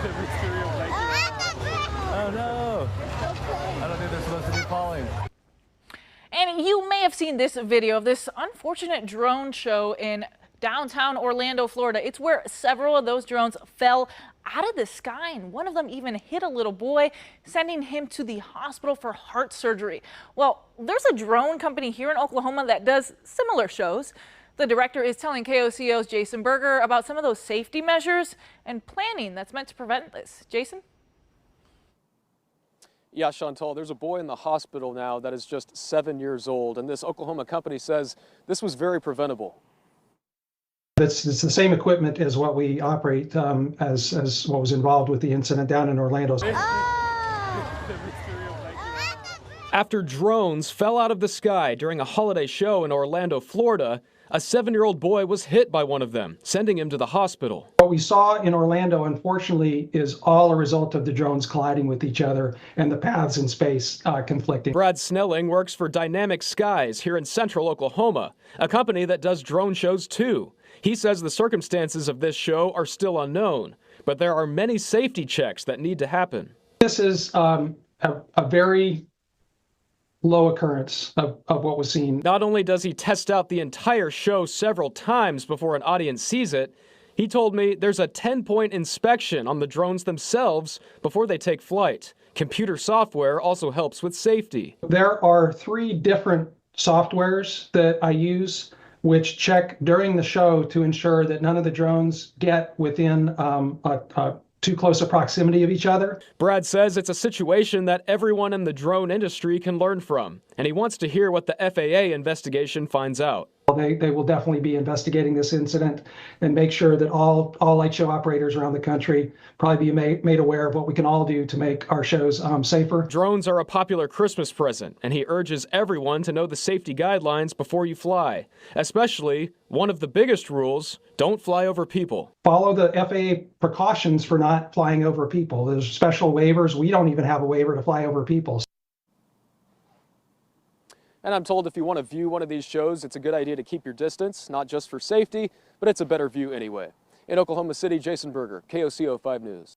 Oh no! I don't think they're supposed to be falling. And you may have seen this video of this unfortunate drone show in downtown Orlando, Florida. It's where several of those drones fell out of the sky, and one of them even hit a little boy, sending him to the hospital for heart surgery. Well, there's a drone company here in Oklahoma that does similar shows. The director is telling KOCO's Jason Berger about some of those safety measures and planning that's meant to prevent this. Jason? Yeah, Chantal, there's a boy in the hospital now that is just 7 years old, and this Oklahoma company says this was very preventable. It's the same equipment as what we operate as what was involved with the incident down in Orlando. After drones fell out of the sky during a holiday show in Orlando, Florida, a 7-year-old boy was hit by one of them, sending him to the hospital. What we saw in Orlando, unfortunately, is all a result of the drones colliding with each other and the paths in space conflicting. Brad Snelling works for Dynamic Skies here in central Oklahoma, a company that does drone shows too. He says the circumstances of this show are still unknown, but there are many safety checks that need to happen. This is a very low occurrence of what was seen. Not only does he test out the entire show several times before an audience sees it, he told me there's a 10-point inspection on the drones themselves before they take flight. Computer software also helps with safety. There are 3 different softwares that I use which check during the show to ensure that none of the drones get within too close a proximity of each other. Brad says it's a situation that everyone in the drone industry can learn from, and he wants to hear what the FAA investigation finds out. They will definitely be investigating this incident and make sure that all light show operators around the country probably be made aware of what we can all do to make our shows safer. Drones are a popular Christmas present, and he urges everyone to know the safety guidelines before you fly. Especially, one of the biggest rules, don't fly over people. Follow the FAA precautions for not flying over people. There's special waivers. We don't even have a waiver to fly over people. And I'm told if you want to view one of these shows, it's a good idea to keep your distance, not just for safety, but it's a better view anyway. In Oklahoma City, Jason Berger, KOCO 5 News.